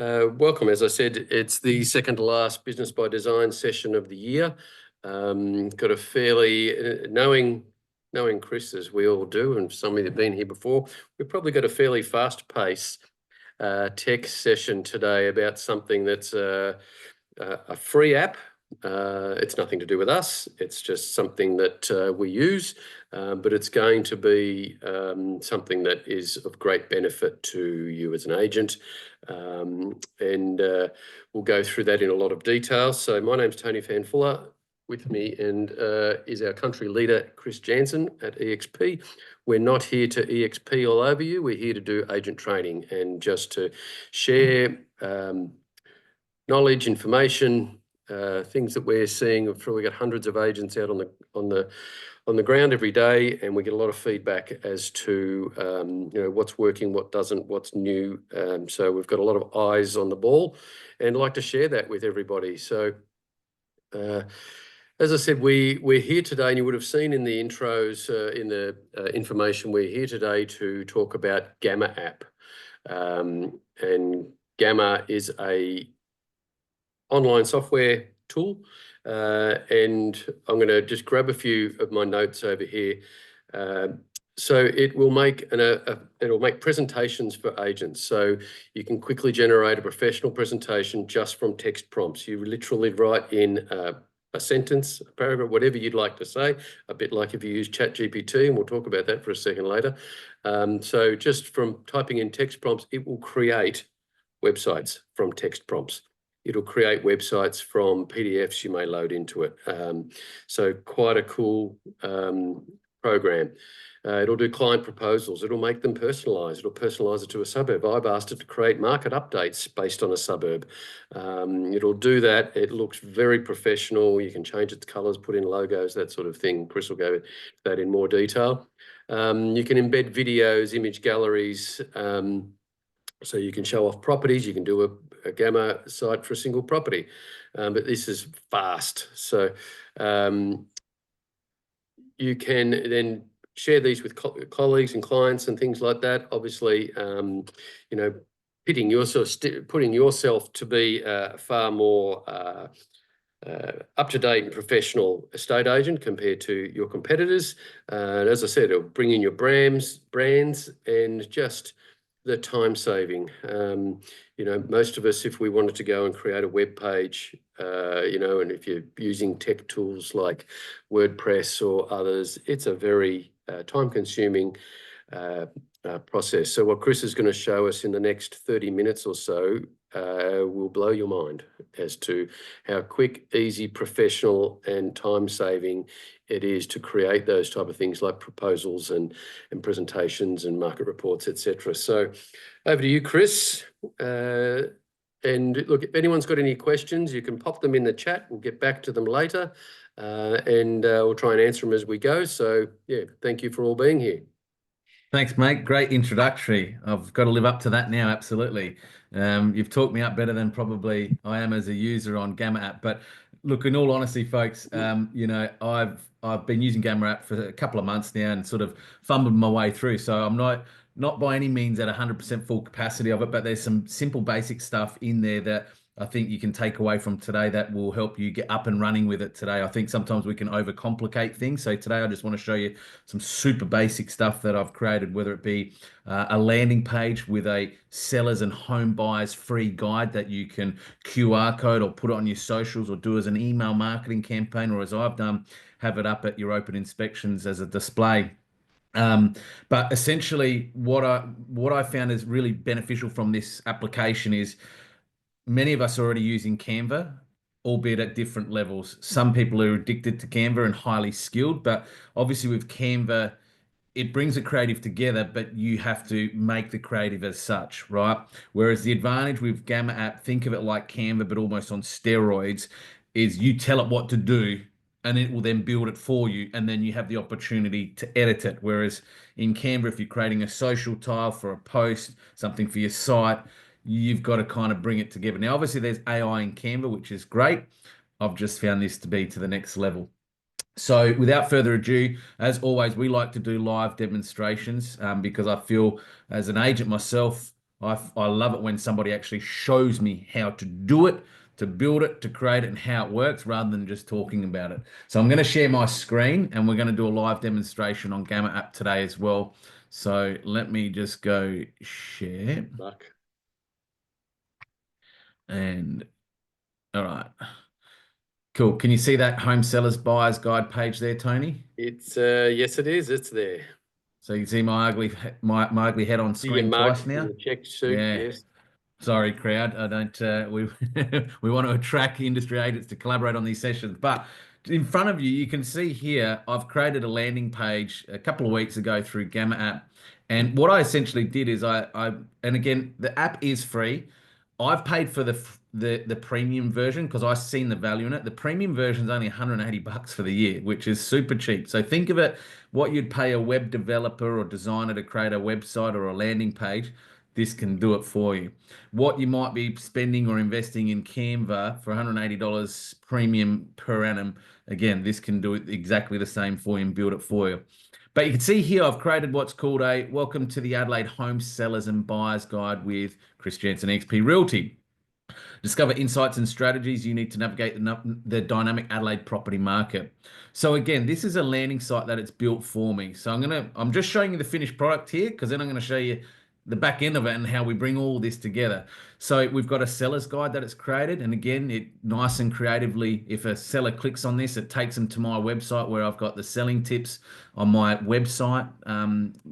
Welcome. As I said, it's the second to last Business by Design session of the year. Got a fairly, knowing Chris as we all do, and some of you have been here before, we've probably got a fairly fast pace tech session today about something that's a free app. It's nothing to do with us. It's just something that we use, but it's going to be something that is of great benefit to you as an agent. And we'll go through that in a lot of detail. So my name's Tony Fanfuller. With me and is our country leader, Chris Jansen at EXP. We're not here to EXP all over you. We're here to do agent training and just to share knowledge, information, things that we're seeing. We've probably got hundreds of agents out on the ground every day, and we get a lot of feedback as to what's working, what doesn't, what's new. So we've got a lot of eyes on the ball, and I'd like to share that with everybody. So as I said, we're here today, and you would have seen in the intros, in the information, we're here today to talk about Gamma app. And Gamma is a online software tool. And I'm going to just grab a few of my notes over here. So it will make it'll make presentations for agents. So you can quickly generate a professional presentation just from text prompts. You literally write in a sentence, a paragraph, whatever you'd like to say, a bit like if you use ChatGPT, and we'll talk about that for a second later. So just from typing in text prompts, it will create websites from text prompts. It'll create websites from PDFs you may load into it. So quite a cool program. It'll do client proposals. It'll make them personalised. It'll personalise it to a suburb. I've asked it to create market updates based on a suburb. It'll do that. It looks very professional. You can change its colours, put in logos, that sort of thing. Chris will go into that in more detail. You can embed videos, image galleries, so you can show off properties. You can do a Gamma site for a single property, but this is fast. So you can then share these with colleagues and clients and things like that. Obviously, putting yourself to be far more up-to-date and professional estate agent compared to your competitors. And as I said, it'll bring in your brands and just the time saving. Most of us, if we wanted to go and create a web page, and if you're using tech tools like WordPress or others, it's a very time-consuming process. So what Chris is going to show us in the next 30 minutes or so will blow your mind as to how quick, easy, professional and time-saving it is to create those type of things like proposals and presentations and market reports, etc. So over to you, Chris. And look, if anyone's got any questions, you can pop them in the chat. We'll get back to them later, and we'll try and answer them as we go. So yeah, thank you for all being here. Thanks, mate. Great introductory. I've got to live up to that now, absolutely. You've talked me up better than probably I am as a user on Gamma app. But look, in all honesty, folks, I've been using Gamma app for a couple of months now and sort of fumbled my way through. So I'm not by any means at 100% full capacity of it, but there's some simple basic stuff in there that I think you can take away from today that will help you get up and running with it today. I think sometimes we can overcomplicate things. So today I just want to show you some super basic stuff that I've created, whether it be a landing page with a sellers and home buyers free guide that you can QR code or put on your socials or do as an email marketing campaign, or as I've done, have it up at your open inspections as a display. But essentially what I found is really beneficial from this application is many of us are already using Canva, albeit at different levels. Some people are addicted to Canva and highly skilled, but obviously with Canva, it brings the creative together, but you have to make the creative as such, right? Whereas the advantage with Gamma app, think of it like Canva, but almost on steroids, is you tell it what to do, and it will then build it for you, and then you have the opportunity to edit it. Whereas in Canva, if you're creating a social tile for a post, something for your site, you've got to kind of bring it together. Now, obviously, there's AI in Canva, which is great. I've just found this to be to the next level. So without further ado, as always, we like to do live demonstrations because I feel as an agent myself, I love it when somebody actually shows me how to do it, to build it, to create it, and how it works rather than just talking about it. So I'm going to share my screen and we're going to do a live demonstration on Gamma App today as well. So let me just go share. Luck. And all right. Cool. Can you see that home sellers buyers guide page there, Tony? It's yes, it is. It's there. So you can see my ugly head on See your screen mug twice in now. the checked suit. Yeah. Yes. Sorry, crowd. I don't. We we want to attract industry agents to collaborate on these sessions. But in front of you, you can see here, I've created a landing page a couple of weeks ago through Gamma App, and what I essentially did is and again, the app is free. I've paid for the premium version because I've seen the value in it. The premium version is only 180 bucks for the year, which is super cheap. So think of it, what you'd pay a web developer or designer to create a website or a landing page, this can do it for you. What you might be spending or investing in Canva for $180 premium per annum, again, this can do it exactly the same for you and build it for you. But you can see here, I've created what's called a Welcome to the Adelaide Home Sellers and Buyers Guide with Chris Jensen, XP Realty. Discover insights and strategies you need to navigate the dynamic Adelaide property market. So again, this is a landing site that it's built for me. So I'm just showing you the finished product here because then I'm going to show you the back end of it and how we bring all this together. So we've got a seller's guide that it's created. And again, it nice and creatively, if a seller clicks on this, it takes them to my website where I've got the selling tips on my website.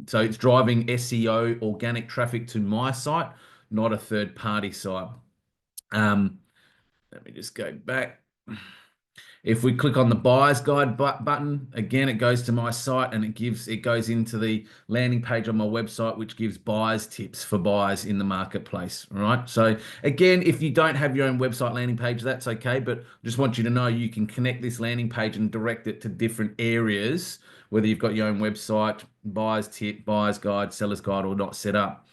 So it's driving SEO, organic traffic to my site, not a third party site. Let me just go back. If we click on the buyer's guide button, again, it goes to my site and it goes into the landing page on my website, which gives buyers tips for buyers in the marketplace. All right. So again, if you don't have your own website landing page, that's okay. But I just want you to know you can connect this landing page and direct it to different areas, whether you've got your own website, buyer's tip, buyer's guide, seller's guide, or not set up.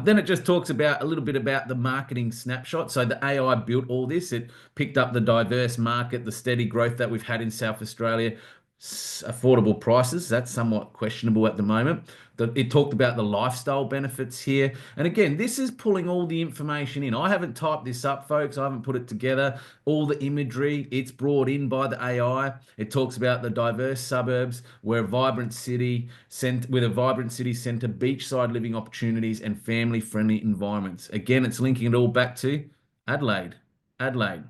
Then it just talks about a little bit about the marketing snapshot. So the AI built all this. It picked up the diverse market, the steady growth that we've had in South Australia, affordable prices. That's somewhat questionable at the moment. It talked about the lifestyle benefits here. And again, this is pulling all the information in. I haven't typed this up, folks. I haven't put it together. All the imagery, it's brought in by the AI. It talks about the diverse suburbs, with a vibrant city centre, beachside living opportunities and family-friendly environments. Again, it's linking it all back to Adelaide. Then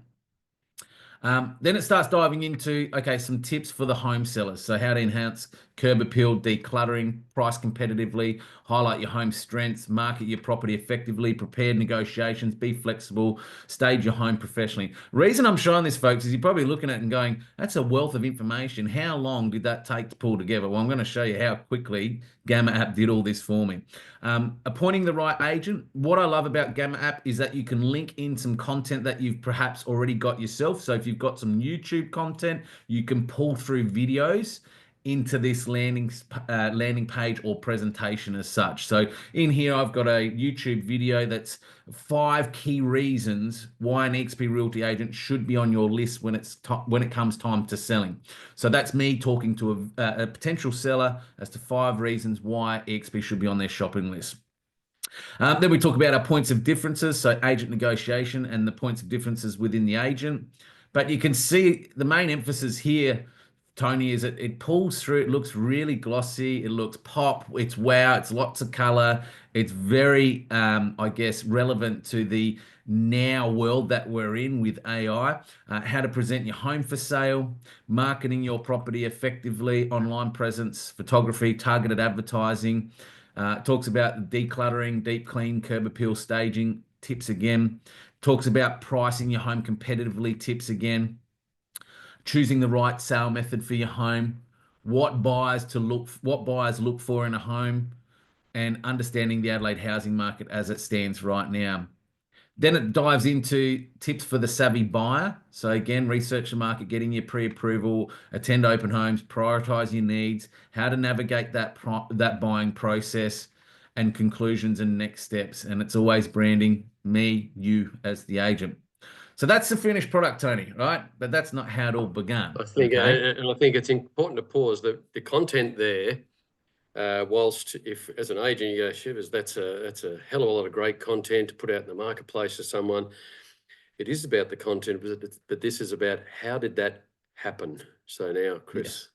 it starts diving into, okay, some tips for the home sellers. So how to enhance curb appeal, decluttering, price competitively, highlight your home strengths, market your property effectively, prepare negotiations, be flexible, stage your home professionally. Reason I'm showing this, folks, is you're probably looking at it and going, that's a wealth of information. How long did that take to pull together? Well, I'm going to show you how quickly Gamma App did all this for me. Appointing the right agent. What I love about Gamma App is that you can link in some content that you've perhaps already got yourself. So if you've got some YouTube content, you can pull through videos into this landing page or presentation as such. So in here, I've got a YouTube video that's 5 key reasons why an XP Realty agent should be on your list when it comes time to selling. So that's me talking to a potential seller as to 5 reasons why XP should be on their shopping list. Then we talk about our points of differences, so agent negotiation and the points of differences within the agent. But you can see the main emphasis here, Tony, is it pulls through. It looks really glossy. It looks pop. It's wow. It's lots of color. It's very, I guess, relevant to the now world that we're in with AI. How to present your home for sale, marketing your property effectively, online presence, photography, targeted advertising. Talks about decluttering, deep clean, curb appeal staging tips again. Talks about pricing your home competitively tips again. Choosing the right sale method for your home, what buyers look for in a home, and understanding the Adelaide housing market as it stands right now. Then it dives into tips for the savvy buyer. So again, research the market, getting your pre-approval, attend open homes, prioritize your needs, how to navigate that buying process, and conclusions and next steps. And it's always branding me, you as the agent. So that's the finished product, Tony, right? But that's not how it all began. I think, okay? and I think it's important to pause the content there. whilst if as an agent you go, shivers, that's a hell of a lot of great content to put out in the marketplace to someone. It is about the content, but this is about how did that happen? So now, Chris,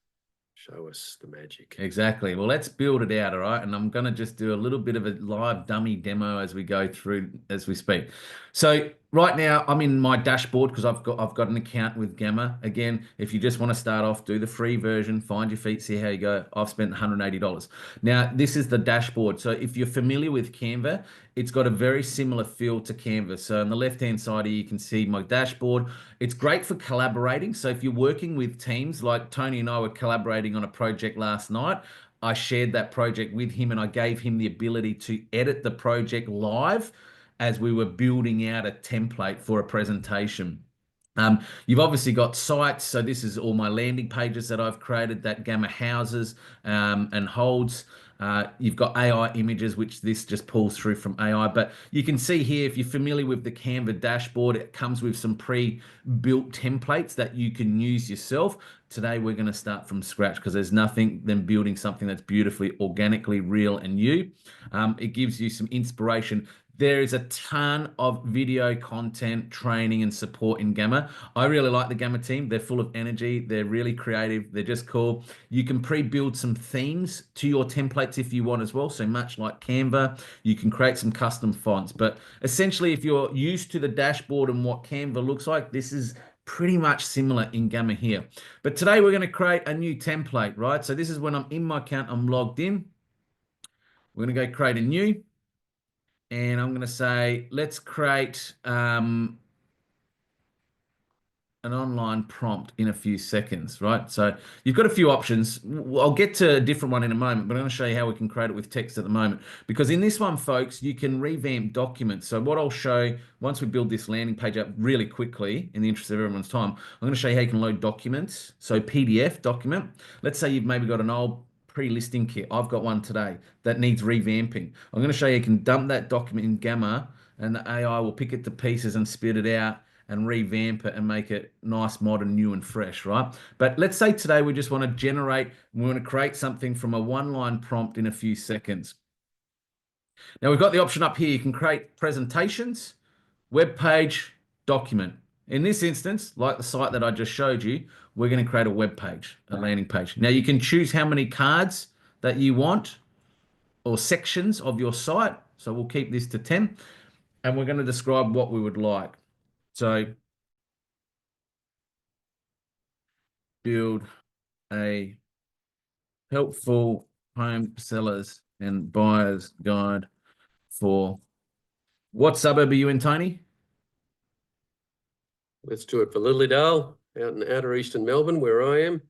show us the magic. Exactly. Well, let's build it out, all right? And I'm going to just do a little bit of a live dummy demo as we go through, as we speak. So right now I'm in my dashboard because I've got an account with Gamma. Again, if you just want to start off, do the free version, find your feet, see how you go. I've spent $180. Now, this is the dashboard. So if you're familiar with Canva, it's got a very similar feel to Canva. So on the left-hand side here, you can see my dashboard. It's great for collaborating. So if you're working with teams, like Tony and I were collaborating on a project last night, I shared that project with him and I gave him the ability to edit the project live as we were building out a template for a presentation. You've obviously got sites. So this is all my landing pages that I've created that Gamma houses and holds. You've got AI images, which this just pulls through from AI. But you can see here, if you're familiar with the Canva dashboard, it comes with some pre-built templates that you can use yourself. Today, we're going to start from scratch because there's nothing than building something that's beautifully, organically real and you. It gives you some inspiration. There is a ton of video content, training, and support in Gamma. I really like the Gamma team. They're full of energy. They're really creative. They're just cool. You can pre-build some themes to your templates if you want as well. So much like Canva, you can create some custom fonts. But essentially, if you're used to the dashboard and what Canva looks like, this is pretty much similar in Gamma here. But today we're going to create a new template, right? So this is when I'm in my account, I'm logged in. We're going to go create a new. And I'm going to say, let's create an online prompt in a few seconds, right? So you've got a few options. I'll get to a different one in a moment, but I'm going to show you how we can create it with text at the moment. Because in this one, folks, you can revamp documents. So what I'll show, once we build this landing page up really quickly, in the interest of everyone's time, I'm going to show you how you can load documents. So PDF document. Let's say you've maybe got an old pre-listing kit. I've got one today that needs revamping. I'm going to show you can dump that document in Gamma and the AI will pick it to pieces and spit it out and revamp it and make it nice, modern, new and fresh, right? But let's say today we just want to generate, we want to create something from a one-line prompt in a few seconds. Now we've got the option up here. You can create presentations, web page, document. In this instance, like the site that I just showed you, we're going to create a web page, a landing page. Now you can choose how many cards that you want or sections of your site. So we'll keep this to 10 and we're going to describe what we would like. So build a helpful home sellers and buyers guide for what suburb are you in, Tony? Let's do it for Lilydale, out in outer eastern Melbourne, where I am.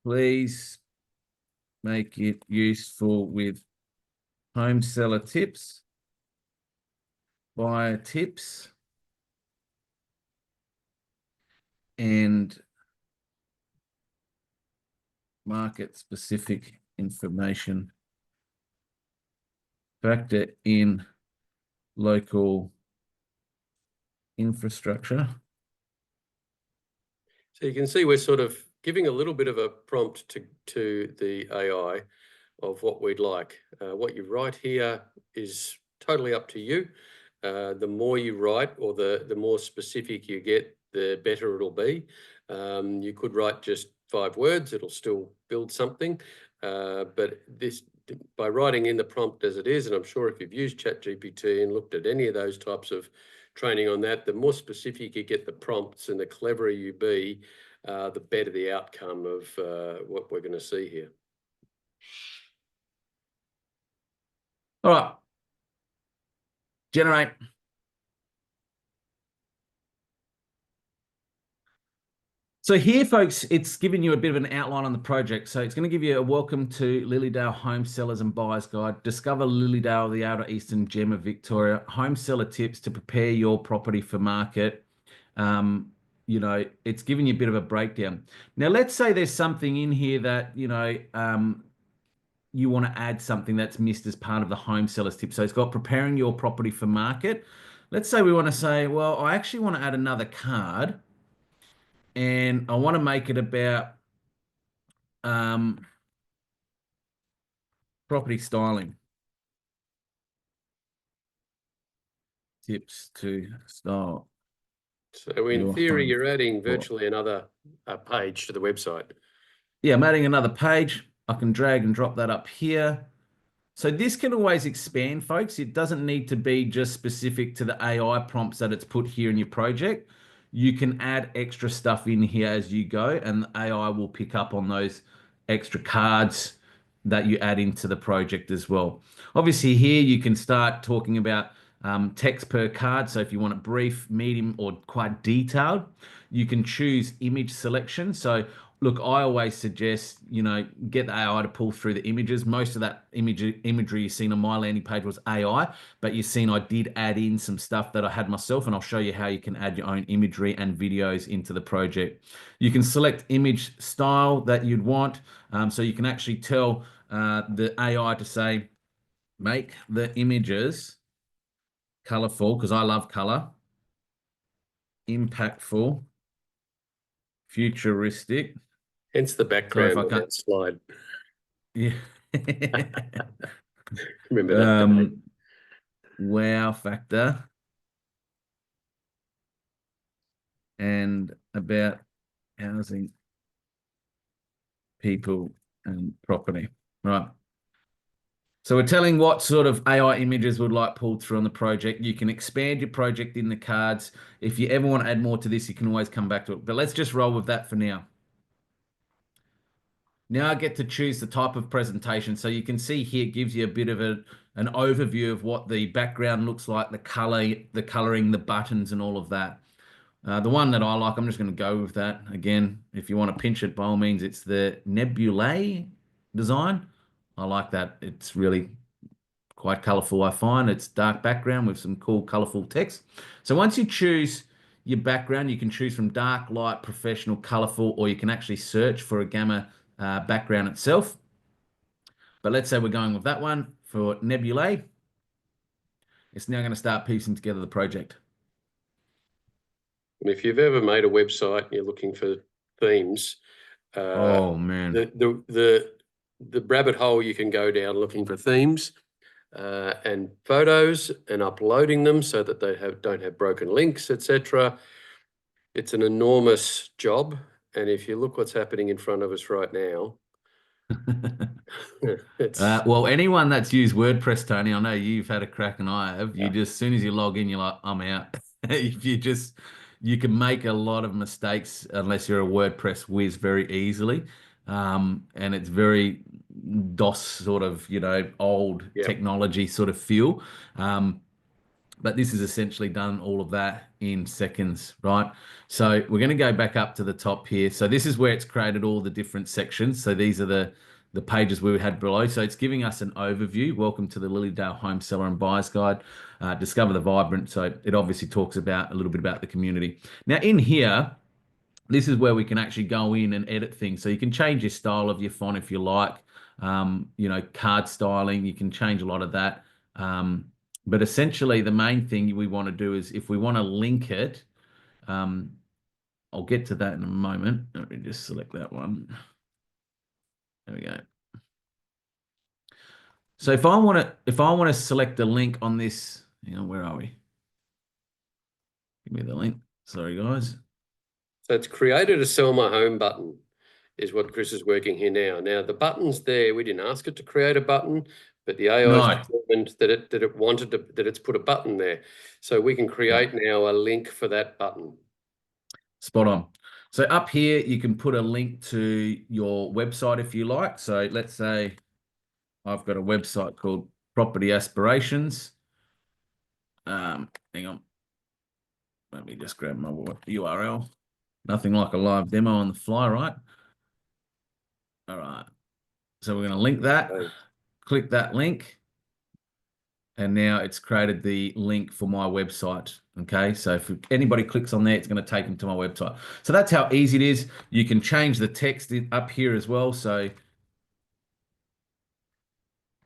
Please make it useful with home seller tips, buyer tips, and market specific information. Factor in local infrastructure. So you can see we're sort of giving a little bit of a prompt to the AI of what we'd like. What you write here is totally up to you. The more you write or the more specific you get, the better it'll be. You could write just 5 words, it'll still build something. But this, by writing in the prompt as it is, and I'm sure if you've used ChatGPT and looked at any of those types of training on that, the more specific you get the prompts and the cleverer you be, the better the outcome of what we're going to see here. All right. Generate. So here, folks, it's giving you a bit of an outline on the project. So it's going to give you a welcome to Lilydale Home Sellers and Buyers Guide. Discover Lilydale, the outer eastern gem of Victoria. Home seller tips to prepare your property for market. You know, it's giving you a bit of a breakdown. Now, let's say there's something in here that, you know, you want to add something that's missed as part of the home sellers tip. So it's got preparing your property for market. let's say we want to say, well, I actually want to add another card and I want to make it about um, property styling. Tips to style So in your theory, home. you're adding Or, virtually another page to the website. yeah, I'm adding another page. I can drag and drop that up here. So this can always expand, folks. It doesn't need to be just specific to the AI prompts that it's put here in your project. You can add extra stuff in here as you go, and the AI will pick up on those extra cards that you add into the project as well. Obviously, here you can start talking about text per card. So if you want it brief, medium, or quite detailed, you can choose image selection. So look, I always suggest, get the AI to pull through the images. Most of that imagery you've seen on my landing page was AI, but you've seen I did add in some stuff that I had myself, and I'll show you how you can add your own imagery and videos into the project. You can select image style that you'd want. So you can actually tell the AI to say, make the images colorful, because I love color, impactful, futuristic. Hence the Sorry if background I on can't. that slide. Yeah. Remember that day. Wow factor and about housing, people, and property. Right. So we're telling what sort of AI images we'd like pulled through on the project. You can expand your project in the cards. If you ever want to add more to this, you can always come back to it. But let's just roll with that for now. Now I get to choose the type of presentation. So you can see here, it gives you a bit of an overview of what the background looks like, the color, the coloring, the buttons, and all of that. The one that I like, I'm just going to go with that. Again, if you want to pinch it, by all means, it's the Nebulae design. I like that. It's really quite colorful, I find. It's dark background with some cool, colorful text. So once you choose your background, you can choose from dark, light, professional, colorful, or you can actually search for a Gamma background itself. But let's say we're going with that one for Nebulae. It's now going to start piecing together the project. And if you've ever made a website and you're looking for themes, Oh man. the rabbit hole you can go down looking for themes and photos and uploading them so that they don't have broken links, etc. It's an enormous job. And if you look what's happening in front of us right now, it's Well, anyone that's used WordPress, Tony, I know you've had a crack and I have. You yeah. just, as soon as you log in, you're like, I'm out. If you can make a lot of mistakes unless you're a WordPress whiz very easily. And it's very DOS sort of, old Yeah. technology sort of feel. But this has essentially done all of that in seconds, right? So we're going to go back up to the top here. So this is where it's created all the different sections. So these are the pages we had below. So it's giving us an overview. Welcome to the Lilydale Home Seller and Buyer's Guide. Discover the Vibrant. So it obviously talks about a little bit about the community. Now in here, this is where we can actually go in and edit things. So you can change your style of your font if you like. Card styling, you can change a lot of that. But essentially, the main thing we want to do is if we want to link it, I'll get to that in a moment. Let me just select that one. There we go. So if I want to select a link on this, where are we? Give me the link. Sorry, guys. So it's created a sell my home button is what Chris is working here now. Now the button's there. We didn't ask it to create a button, but the AI has determined that it wanted to, that it's put a button there. So we can create now a link for that button. Spot on. So up here, you can put a link to your website if you like. So let's say I've got a website called Property Aspirations. Hang on. Let me just grab my URL. Nothing like a live demo on the fly, right? All right. So we're going to link that. Okay. Click that link. And now it's created the link for my website. Okay. So if anybody clicks on there, it's going to take them to my website. So that's how easy it is. You can change the text up here as well. So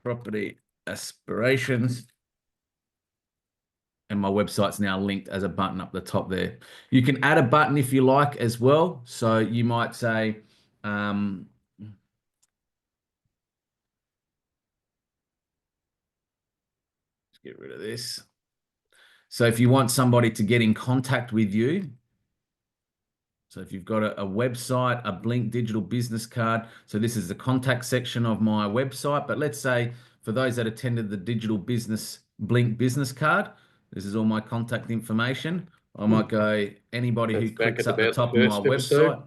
Property Aspirations. and my website's now linked as a button up the top there. You can add a button if you like as well. So you might say, let's get rid of this. So if you want somebody to get in contact with you, so if you've got a website, a Blink digital business card, so this is the contact section of my website, but let's say for those that attended the digital business Blink business card, this is all my contact information. I might go anybody That's who back clicks at up the about the top of my first episode. website.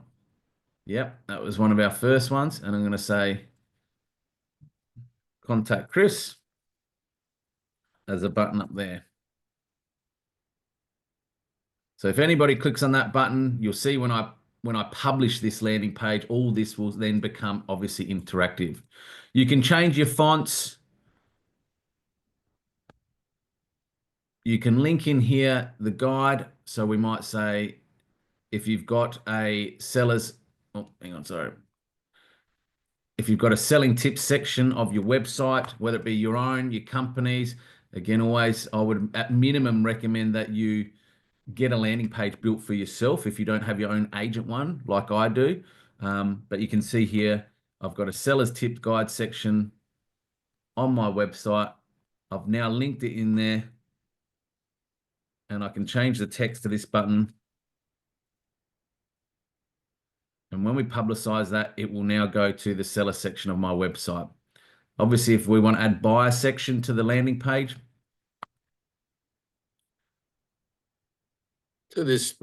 Yep, that was one of our first ones. And I'm going to say contact Chris. There's a button up there. So if anybody clicks on that button, you'll see when I publish this landing page, all this will then become obviously interactive. You can change your fonts. You can link in here the guide. So we might say if you've got a seller's, oh, hang on, sorry. If you've got a selling tips section of your website, whether it be your own, your company's, again, always, I would at minimum recommend that you get a landing page built for yourself if you don't have your own agent one like I do. But you can see here, I've got a seller's tips guide section on my website. I've now linked it in there and I can change the text to this button. And when we publicize that, it will now go to the seller section of my website. Obviously, if we want to add buyer section to the landing page. So there's,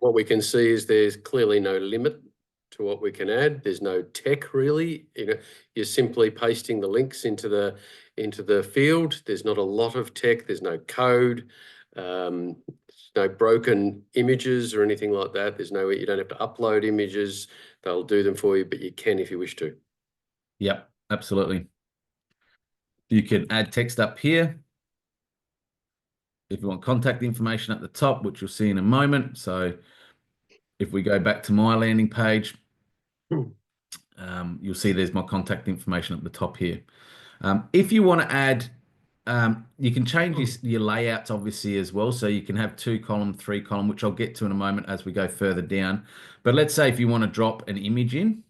what we can see is there's clearly no limit to what we can add. There's no tech really. You're simply pasting the links into the field. There's not a lot of tech. There's no code. No broken images or anything like that. You don't have to upload images. They'll do them for you, but you can if you wish to. Yep, absolutely. You can add text up here. If you want contact information at the top, which you'll see in a moment. So if we go back to my landing page, you'll see there's my contact information at the top here. If you want to add, you can change your layouts obviously as well. So you can have 2-column, 3-column, which I'll get to in a moment as we go further down. But let's say if you want to drop an image in,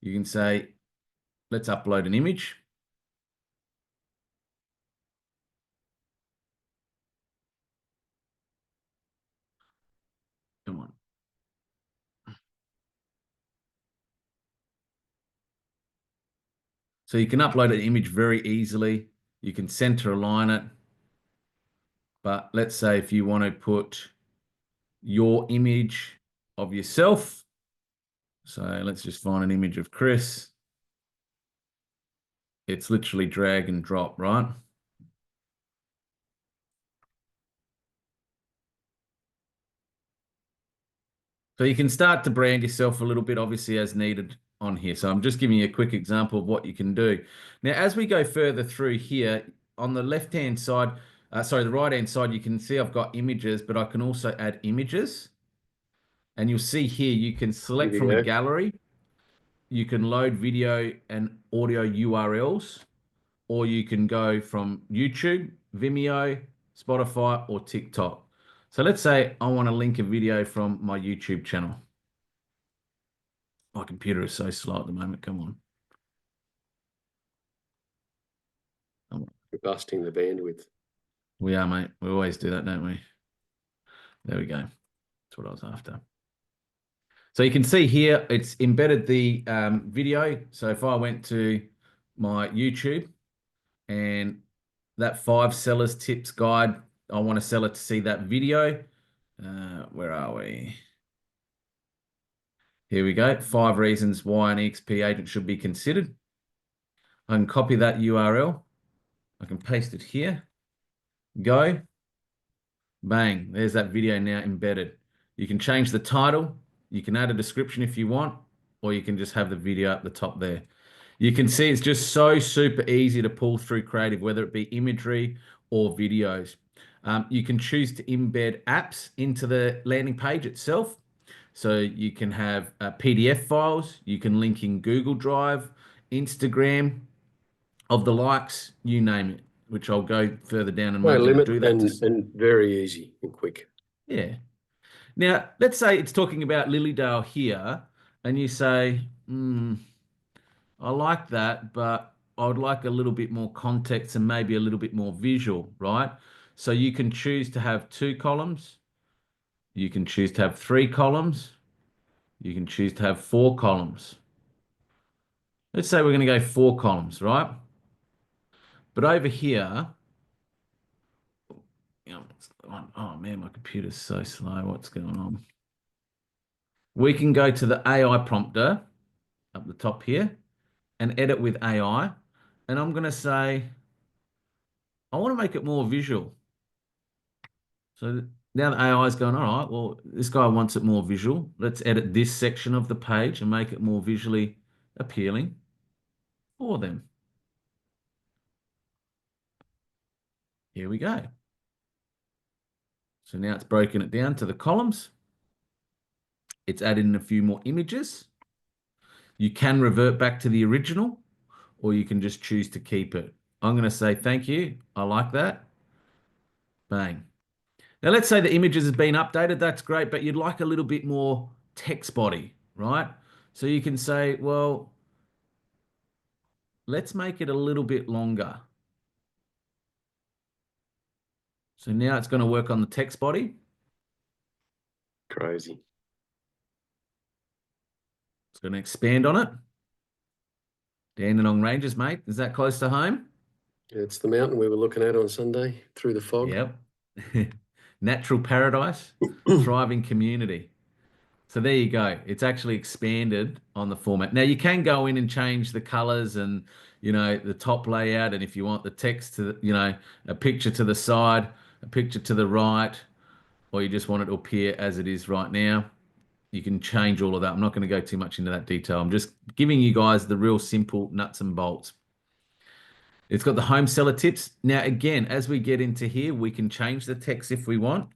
you can say, let's upload an image. Come on. So you can upload an image very easily. You can center align it. But let's say if you want to put your image of yourself. So let's just find an image of Chris. It's literally drag and drop, right? So you can start to brand yourself a little bit, obviously, as needed on here. So I'm just giving you a quick example of what you can do. Now, as we go further through here, on the left-hand side, the right-hand side, you can see I've got images, but I can also add images. And you'll see here, you can select from a gallery. You can load video and audio URLs, or you can go from YouTube, Vimeo, Spotify, or TikTok. So let's say I want to link a video from my YouTube channel. My computer is so slow at the moment. Come on. We're busting the bandwidth. We are, mate. We always do that, don't we? There we go. That's what I was after. So you can see here, it's embedded the video. So if I went to my YouTube and that 5 sellers tips guide, I want a seller to see that video. Where are we? Here we go. 5 reasons why an EXP agent should be considered. I can copy that URL. I can paste it here. Go. Bang. There's that video now embedded. You can change the title. You can add a description if you want, or you can just have the video at the top there. You can see it's just so super easy to pull through creative, whether it be imagery or videos. You can choose to embed apps into the landing page itself. So you can have PDF files, you can link in Google Drive, Instagram, of the likes, you name it. which I'll go further down and No maybe limit do that. and very easy and quick. Yeah. Now, let's say it's talking about Lilydale here, and you say, I like that, but I would like a little bit more context and maybe a little bit more visual, right? So you can choose to have 2 columns. You can choose to have 3 columns. You can choose to have 4 columns. Let's say we're going to go 4 columns, right? But over here, oh man, my computer's so slow. What's going on? We can go to the AI prompter up the top here and edit with AI. And I'm going to say, I want to make it more visual. So now the AI is going, all right, well, this guy wants it more visual. Let's edit this section of the page and make it more visually appealing for them. Here we go. So now it's broken it down to the columns. It's added in a few more images. You can revert back to the original, or you can just choose to keep it. I'm going to say, thank you. I like that. Bang. Now, let's say the images has been updated. That's great, but you'd like a little bit more text body, right? So you can say, well, let's make it a little bit longer. So now it's going to work on the text body. Crazy. It's going to expand on it. Dandenong Ranges, mate. Is that close to home? It's the mountain we were looking at on Sunday through the fog. Yep. Natural paradise, thriving community. So there you go. It's actually expanded on the format. Now you can go in and change the colors and, the top layout. And if you want the text to, a picture to the side, a picture to the right, or you just want it to appear as it is right now, you can change all of that. I'm not going to go too much into that detail. I'm just giving you guys the real simple nuts and bolts. It's got the home seller tips. Now, again, as we get into here, we can change the text if we want.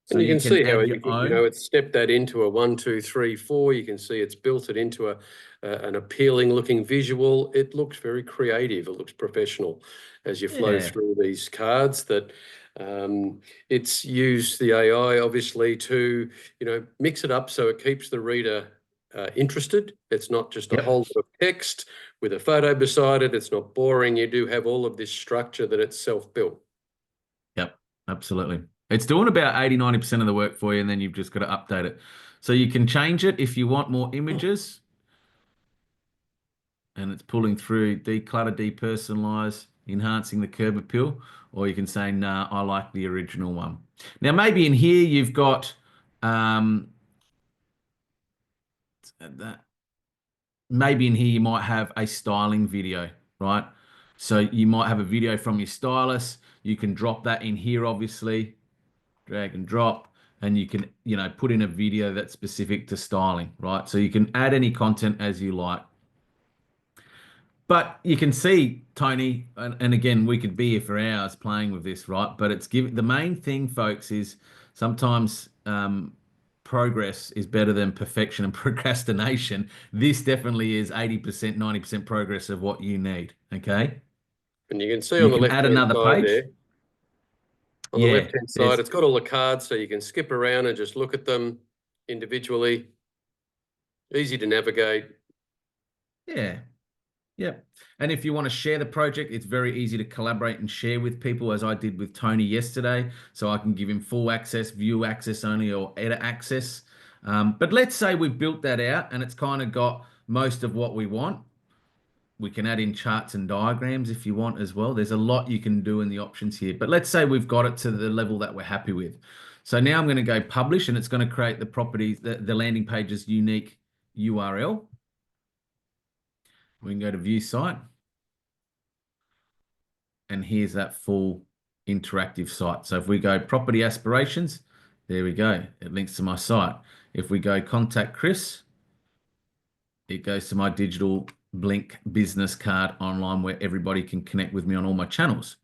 So and you can see how it, it's stepped that into a 1, 2, 3, 4. You can see it's built it into an appealing looking visual. It looks very creative. It looks professional as you flow through these cards. That it's used the AI obviously to mix it up so it keeps the reader interested. It's not just a whole lot of text with a photo beside it. It's not boring. You do have all of this structure that it's self-built. Yep, absolutely. It's doing about 80, 90% of the work for you, and then you've just got to update it. So you can change it if you want more images. And it's pulling through declutter, depersonalize, enhancing the curb appeal, or you can say, nah, I like the original one. Now, maybe in here you've got maybe in here you might have a styling video, right? So you might have a video from your stylist. You can drop that in here, obviously, drag and drop, and you can, put in a video that's specific to styling, right? So you can add any content as you like. But you can see, Tony, and again, we could be here for hours playing with this, right? But the main thing, folks, is sometimes progress is better than perfection and procrastination. This definitely is 80%, 90% progress of what you need, okay? And you can see on the left-hand side there, on the left-hand side, it's got all the cards, so you can skip around and just look at them individually. Easy to navigate. Yeah. Yep. And if you want to share the project, it's very easy to collaborate and share with people, as I did with Tony yesterday. So I can give him full access, view access only, or edit access. But let's say we've built that out and it's kind of got most of what we want. We can add in charts and diagrams if you want as well. There's a lot you can do in the options here. But let's say we've got it to the level that we're happy with. So now I'm going to go publish, and it's going to create the properties, the landing page's unique URL. We can go to view site. And here's that full interactive site. So if we go property aspirations, there we go. It links to my site. If we go contact Chris, it goes to my digital Blink business card online where everybody can connect with me on all my channels.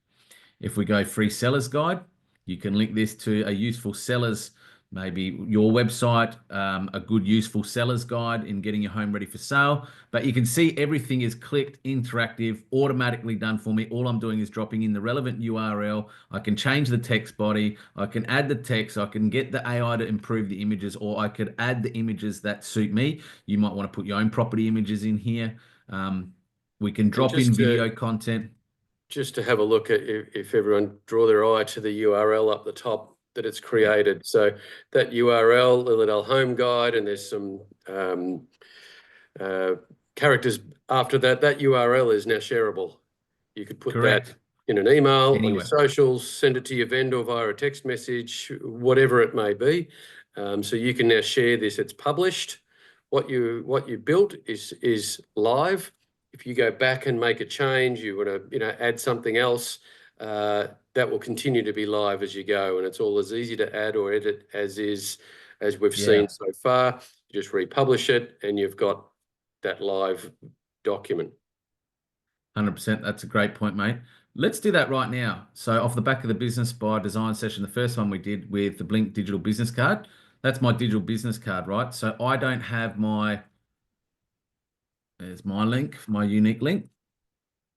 If we go free sellers guide, you can link this to a useful sellers maybe your website, a good useful seller's guide in getting your home ready for sale. But you can see everything is clicked, interactive, automatically done for me. All I'm doing is dropping in the relevant URL. I can change the text body. I can add the text. I can get the AI to improve the images, or I could add the images that suit me. You might want to put your own property images in here. We can And drop in video content. just to have a look at if everyone draw their eye to the URL up the top that it's created. So that URL, the little home guide, and there's some characters after that. That URL is now shareable. You could put Correct. that in an email, on your Anywhere. socials, send it to your vendor via a text message, whatever it may be. So you can now share this. It's published. What you built is live. If you go back and make a change, you want to add something else, that will continue to be live as you go, and it's all as easy to add or edit as we've seen so far. You just republish it, and you've got that live document. 100%. That's a great point, mate. Let's do that right now. So off the back of the Business by Design session, the first one we did with the Blink digital business card, that's my digital business card, right? So I don't have there's my link, my unique link,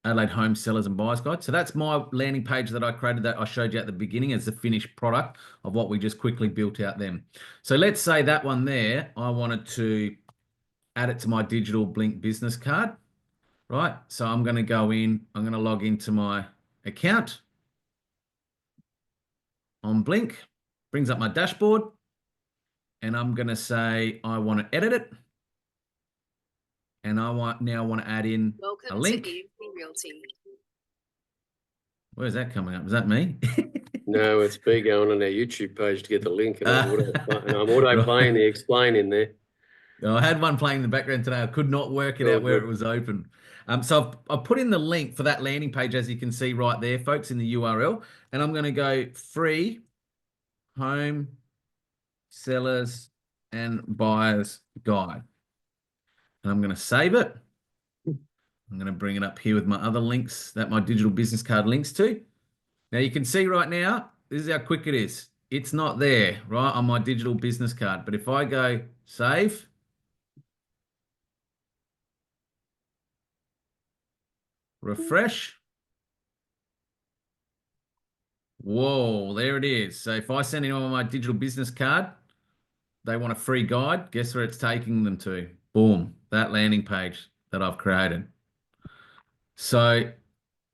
Adelaide Home Sellers and Buyers Guide. So that's my landing page that I created that I showed you at the beginning as the finished product of what we just quickly built out then. So let's say that one there, I wanted to add it to my digital Blink business card. Right, so I'm going to go in, I'm going to log into my account on Blink, brings up my dashboard, and I'm going to say I want to edit it, and I now want to add in a link. To EMP Realty. Where's that coming up? Is that me? No, it's me going on our YouTube page to get the link, and I'm auto playing the explain in there. I had one playing in the background today. I could not work it out where it was open. So I've put in the link for that landing page, as you can see right there, folks, in the URL. And I'm going to go free home sellers and buyers guide. And I'm going to save it. I'm going to bring it up here with my other links that my digital business card links to. Now you can see right now, this is how quick it is. It's not there, right, on my digital business card. But if I go save, refresh. Whoa, there it is. So if I send anyone my digital business card, they want a free guide, guess where it's taking them to? Boom, that landing page that I've created. So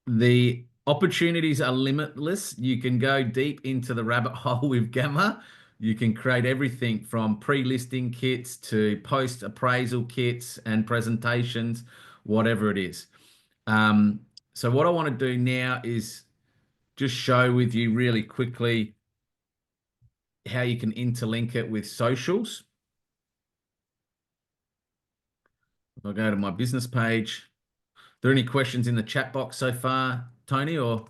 the opportunities are limitless. You can go deep into the rabbit hole with Gamma. You can create everything from pre-listing kits to post-appraisal kits and presentations, whatever it is. So what I want to do now is just show with you really quickly how you can interlink it with socials. If I go to my business page, are there any questions in the chat box so far, Tony, or?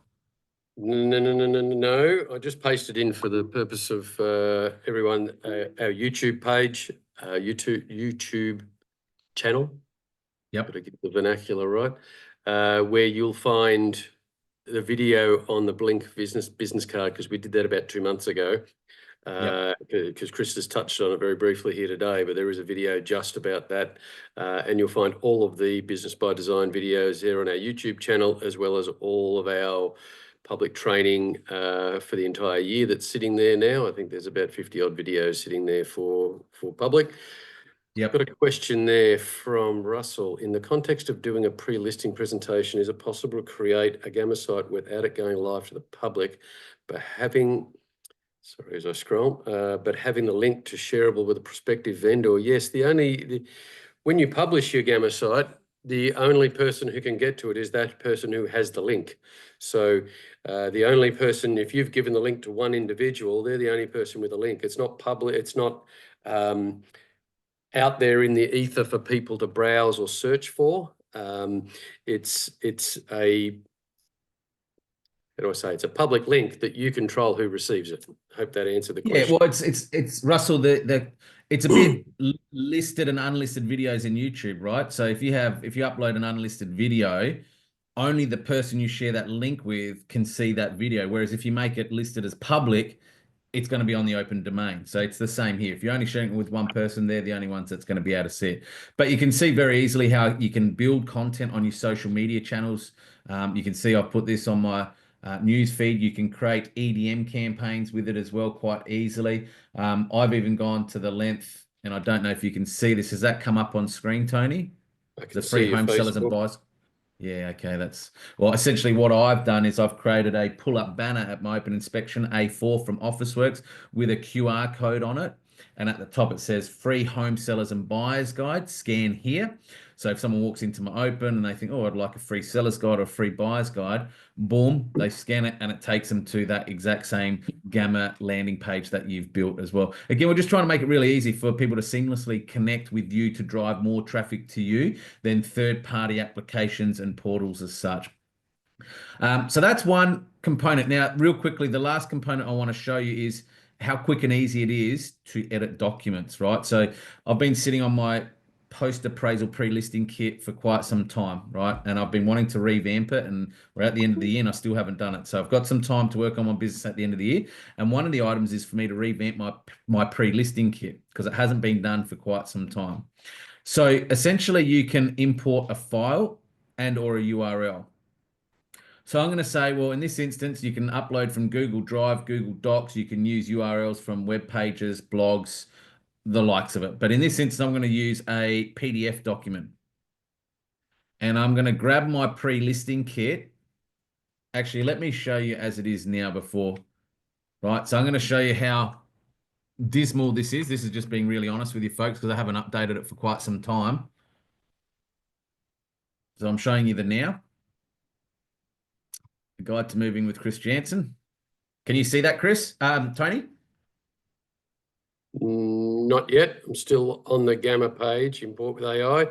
No. I just pasted in for the purpose of everyone, our YouTube page, YouTube channel. Yep. Got to get the vernacular right. Where you'll find the video on the Blink business card, because we did that about 2 months ago. Because Chris has touched on it very briefly here today, but there is a video just about that, and you'll find all of the Business by Design videos there on our YouTube channel, as well as all of our public training for the entire year that's sitting there now. I think there's about 50 odd videos sitting there for public. Yep. Got a question there from Russell. In the context of doing a pre-listing presentation, is it possible to create a Gamma site without it going live to the public, but having, sorry as I scroll, but having the link to shareable with a prospective vendor? Yes, when you publish your Gamma site, the only person who can get to it is that person who has the link. So the only person, if you've given the link to one individual, they're the only person with a link. It's not public. It's not out there in the ether for people to browse or search for. It's a, how do I say? It's a public link that you control who receives it. Hope that answered the question. Yeah, well, it's Russell. It's a bit listed and unlisted videos in YouTube, right? So if you upload an unlisted video, only the person you share that link with can see that video. Whereas if you make it listed as public, it's going to be on the open domain. So it's the same here. If you're only sharing it with one person, they're the only ones that's going to be able to see it. But you can see very easily how you can build content on your social media channels. You can see I've put this on my news feed. You can create EDM campaigns with it as well quite easily. I've even gone to the length, and I don't know if you can see this. Has that come up on screen, Tony? I can The see free your home sellers and Facebook. buyers. Yeah, okay. Well, essentially what I've done is I've created a pull-up banner at my open inspection, A4 from Officeworks with a QR code on it. And at the top it says free home sellers and buyers guide, scan here. So if someone walks into my open and they think, oh, I'd like a free seller's guide or a free buyer's guide, boom, they scan it and it takes them to that exact same Gamma landing page that you've built as well. Again, we're just trying to make it really easy for people to seamlessly connect with you to drive more traffic to you than third-party applications and portals as such. So that's one component. Now, real quickly, the last component I want to show you is how quick and easy it is to edit documents, right? So I've been sitting on my post-appraisal pre-listing kit for quite some time, right? And I've been wanting to revamp it, and we're at the end of the year and I still haven't done it. So I've got some time to work on my business at the end of the year. And one of the items is for me to revamp my pre-listing kit because it hasn't been done for quite some time. So essentially you can import a file and or a URL. So I'm going to say, well, in this instance, you can upload from Google Drive, Google Docs. You can use URLs from web pages, blogs, the likes of it. But in this instance, I'm going to use a PDF document. And I'm going to grab my pre-listing kit. Actually, let me show you as it is now before. Right, so I'm going to show you how dismal this is. This is just being really honest with you folks because I haven't updated it for quite some time. So I'm showing you the now. The guide to moving with Chris Jansen. Can you see that, Chris? Tony? Not yet. I'm still on the Gamma page, import with AI.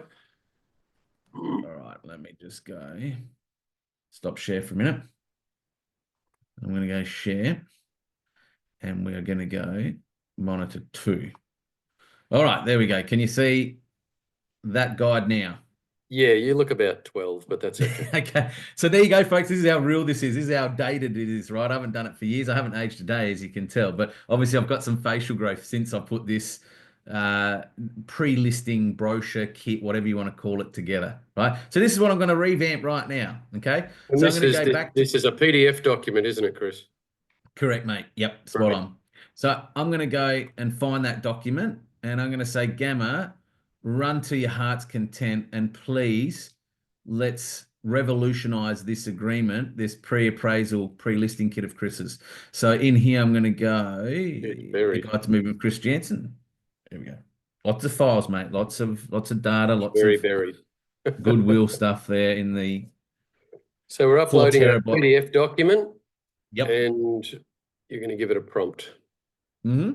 All right, let me just go. Stop share for a minute. I'm going to go share. And we're going to go monitor 2. All right, there we go. Can you see that guide now? Yeah, you look about 12, but that's okay. Okay, so there you go, folks. This is how real this is. This is how dated it is, right? I haven't done it for years. I haven't aged a day, as you can tell. But obviously, I've got some facial growth since I put this pre-listing brochure kit, whatever you want to call it, together, right? So this is what I'm going to revamp right now, okay? And so this I'm going is to go back to... This is a PDF document, isn't it, Chris? Correct, mate. Yep, spot on. So I'm going to go and find that document, and I'm going to say, Gamma, run to your heart's content, and please, let's revolutionize this agreement, this pre-appraisal, pre-listing kit of Chris's. So in here, I'm going to go, the guide to moving with Chris Jansen. There we go. Lots of files, mate. Lots of data. Lots Very of buried. goodwill stuff there in the. So we're uploading a terabyte. PDF document. Yep. And you're going to give it a prompt. Mm-hmm.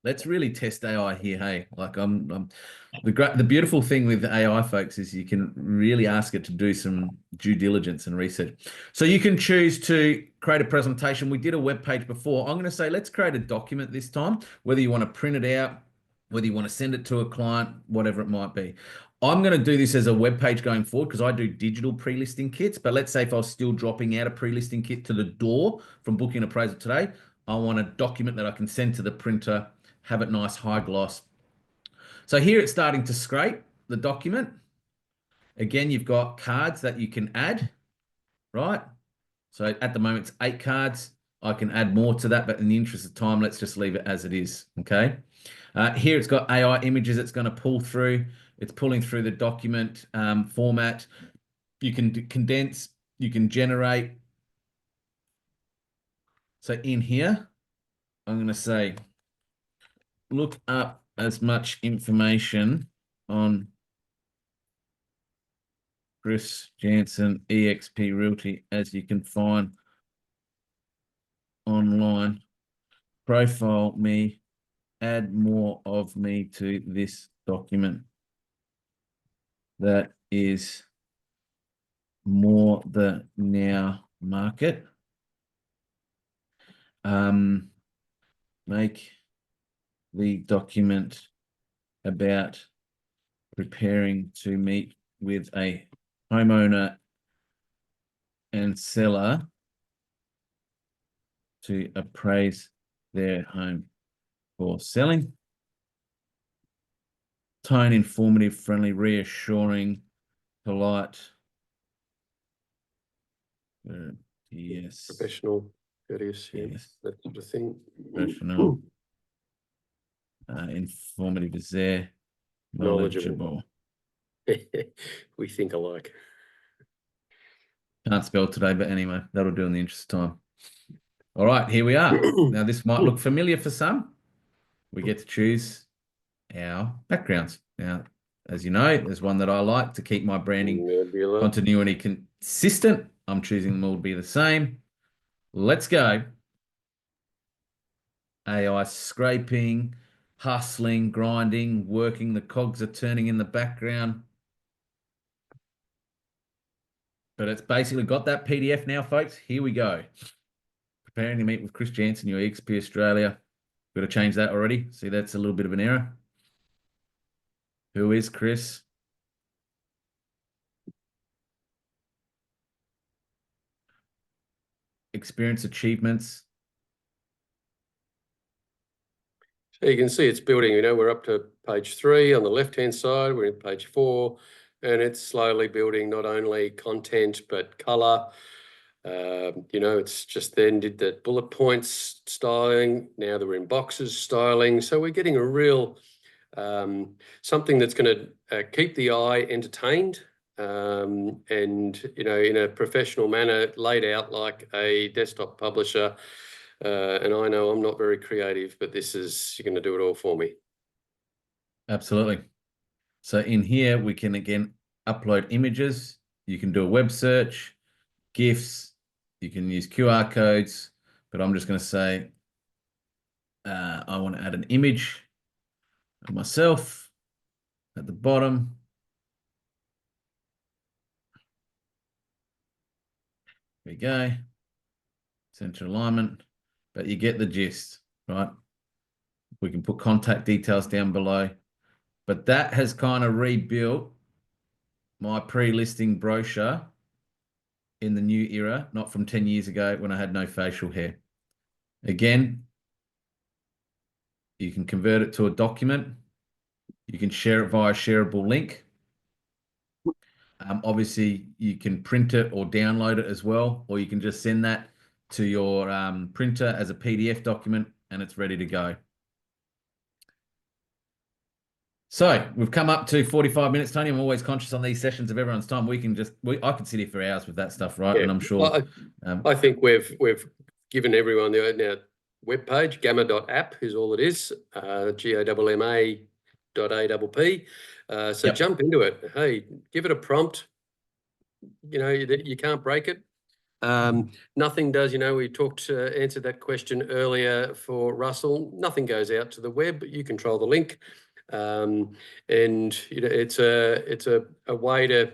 Let's really test AI here, hey. Like the beautiful thing with AI, folks, is you can really ask it to do some due diligence and research. So you can choose to create a presentation. We did a web page before. I'm going to say let's create a document this time, whether you want to print it out, whether you want to send it to a client, whatever it might be. I'm going to do this as a web page going forward because I do digital pre-listing kits. But let's say if I was still dropping out a pre-listing kit to the door from booking an appraisal today, I want a document that I can send to the printer, have it nice, high gloss. So here it's starting to scrape the document. Again, you've got cards that you can add, right? So at the moment, it's 8 cards. I can add more to that, but in the interest of time, let's just leave it as it is, okay? Here it's got AI images it's going to pull through. It's pulling through the document format. You can condense, you can generate. So in here, I'm going to say, look up as much information on Chris Jansen eXp Realty as you can find online. Profile me, add more of me to this document. That is more the now market. Make the document about preparing to meet with a homeowner and seller to appraise their home for selling. Tone, informative, friendly, reassuring, polite. Yes. Professional, courteous, yeah, Yes. that sort of thing. Professional. Informative is there. Knowledgeable. Knowledgeable. We think alike. Can't spell today, but anyway, that'll do in the interest of time. All right, here we are. Now, this might look familiar for some. We get to choose our backgrounds. Now, as you know, there's one that I like to keep my branding Nebula. continuity consistent. I'm choosing them all to be the same. Let's go. AI scraping, hustling, grinding, working. The cogs are turning in the background. But it's basically got that PDF now, folks. Here we go. Preparing to meet with Chris Jansen, your EXP Australia. Got to change that already. See, that's a little bit of an error. Who is Chris? Experience achievements. So you can see it's building, we're up to page 3 on the left-hand side, we're in page 4, and it's slowly building not only content, but color. It's just then did the bullet points styling. Now that we're in boxes styling. So we're getting a real, something that's going to keep the eye entertained, and, in a professional manner, laid out like a desktop publisher. And I know I'm not very creative, but you're going to do it all for me. Absolutely. So in here, we can again upload images. You can do a web search, GIFs. You can use QR codes, but I'm just going to say I want to add an image of myself at the bottom. There we go. Center alignment, but you get the gist, right? We can put contact details down below, but that has kind of rebuilt my pre-listing brochure in the new era, not from 10 years ago when I had no facial hair. Again, you can convert it to a document. You can share it via shareable link. Obviously, you can print it or download it as well, or you can just send that to your printer as a PDF document and it's ready to go. So we've come up to 45 minutes, Tony. I'm always conscious on these sessions of everyone's time. I could sit here for hours with that stuff, right? Yeah. And I'm sure. I think we've given everyone the webpage, gamma.app is all it is, GAMMA.APP. So Yep. Jump into it. Hey, give it a prompt. You can't break it. Nothing does, we answered that question earlier for Russell. Nothing goes out to the web. You control the link. And it's a way to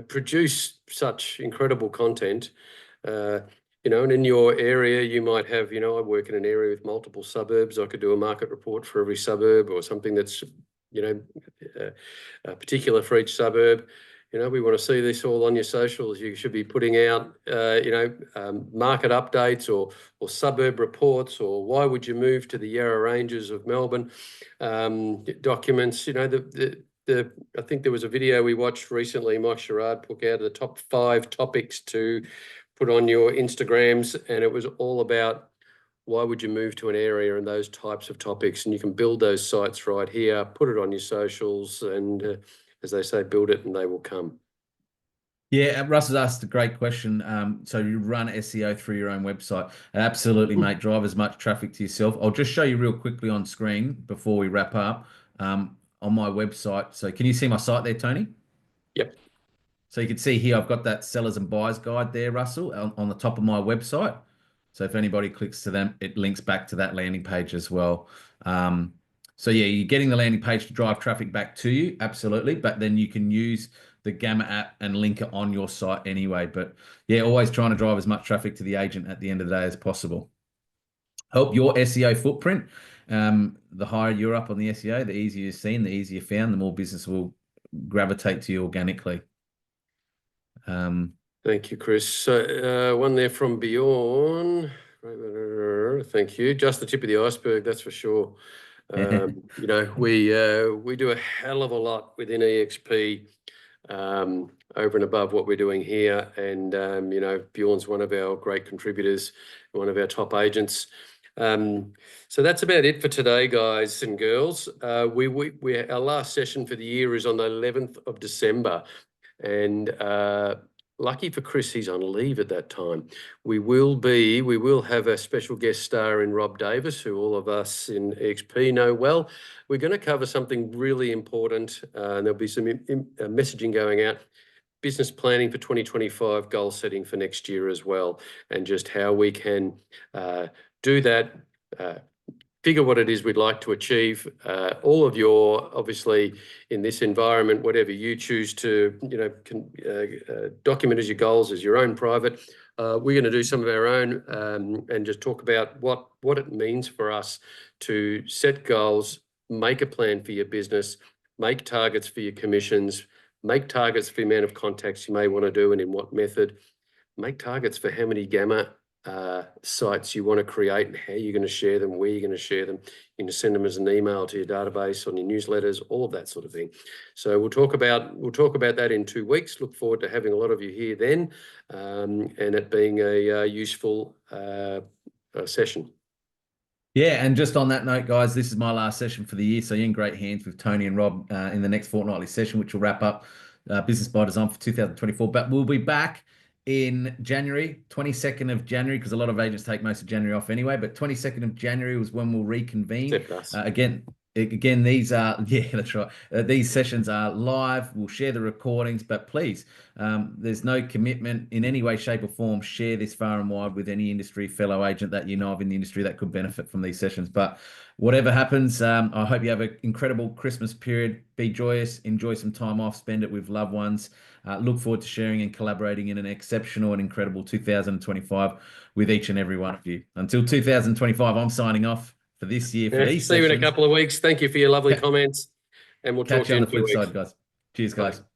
produce such incredible content. And in your area you might have, I work in an area with multiple suburbs. I could do a market report for every suburb or something that's particular for each suburb. We want to see this all on your socials. You should be putting out, market updates or suburb reports, or why would you move to the Yarra Ranges of Melbourne documents. I think there was a video we watched recently. Mike Sherrard put out the top 5 topics to put on your Instagrams, and it was all about why would you move to an area and those types of topics. And you can build those sites right here, put it on your socials, and as they say, build it and they will come. Yeah, Russ has asked a great question. So you run SEO through your own website. Absolutely, mate. Drive as much traffic to yourself. I'll just show you real quickly on screen before we wrap up on my website. So can you see my site there, Tony? Yep. So you can see here, I've got that sellers and buyers guide there, Russell, on the top of my website. So if anybody clicks to them, it links back to that landing page as well. So yeah, you're getting the landing page to drive traffic back to you, absolutely. But then you can use the Gamma app and link it on your site anyway. But yeah, always trying to drive as much traffic to the agent at the end of the day as possible. Help your SEO footprint. The higher you're up on the SEO, the easier you're seen, the easier you're found, the more business will gravitate to you organically. Thank you, Chris. So one there from Bjorn. Thank you. Just the tip of the iceberg, that's for sure. You know, we do a hell of a lot within EXP over and above what we're doing here. And, you know, Bjorn's one of our great contributors, one of our top agents. So that's about it for today, guys and girls. Our last session for the year is on the 11th of December. And lucky for Chris, he's on leave at that time. We will have a special guest star in Rob Davis, who all of us in EXP know well. We're going to cover something really important, and there'll be some messaging going out. Business planning for 2025, goal setting for next year as well, and just how we can do that, figure what it is we'd like to achieve. All of your, obviously, in this environment, whatever you choose to, you know, document as your goals as your own private. We're going to do some of our own and just talk about what it means for us to set goals, make a plan for your business, make targets for your commissions, make targets for the amount of contacts you may want to do and in what method, make targets for how many Gamma sites you want to create and how you're going to share them, where you're going to share them. You can send them as an email to your database, on your newsletters, all of that sort of thing. So we'll talk about that in 2 weeks. Look forward to having a lot of you here then, and it being a useful session. Yeah, and just on that note, guys, this is my last session for the year. So you're in great hands with Tony and Rob in the next fortnightly session, which will wrap up Business by Design for 2024. But we'll be back in January, 22nd of January, because a lot of agents take most of January off anyway. But 22nd of January was when we'll reconvene. Again, these are, yeah, that's right. These sessions are live. We'll share the recordings, but please, there's no commitment in any way, shape or form. Share this far and wide with any industry fellow agent that you know of in the industry that could benefit from these sessions. But whatever happens, I hope you have an incredible Christmas period. Be joyous, enjoy some time off, spend it with loved ones. Look forward to sharing and collaborating in an exceptional and incredible 2025 with each and every one of you. Until 2025, I'm signing off for this year. For these see you in a sessions. couple of weeks. Thank you for your lovely comments, and we'll Catch talk to you you on in the flip 2 weeks. side, guys. Cheers, guys. Bye.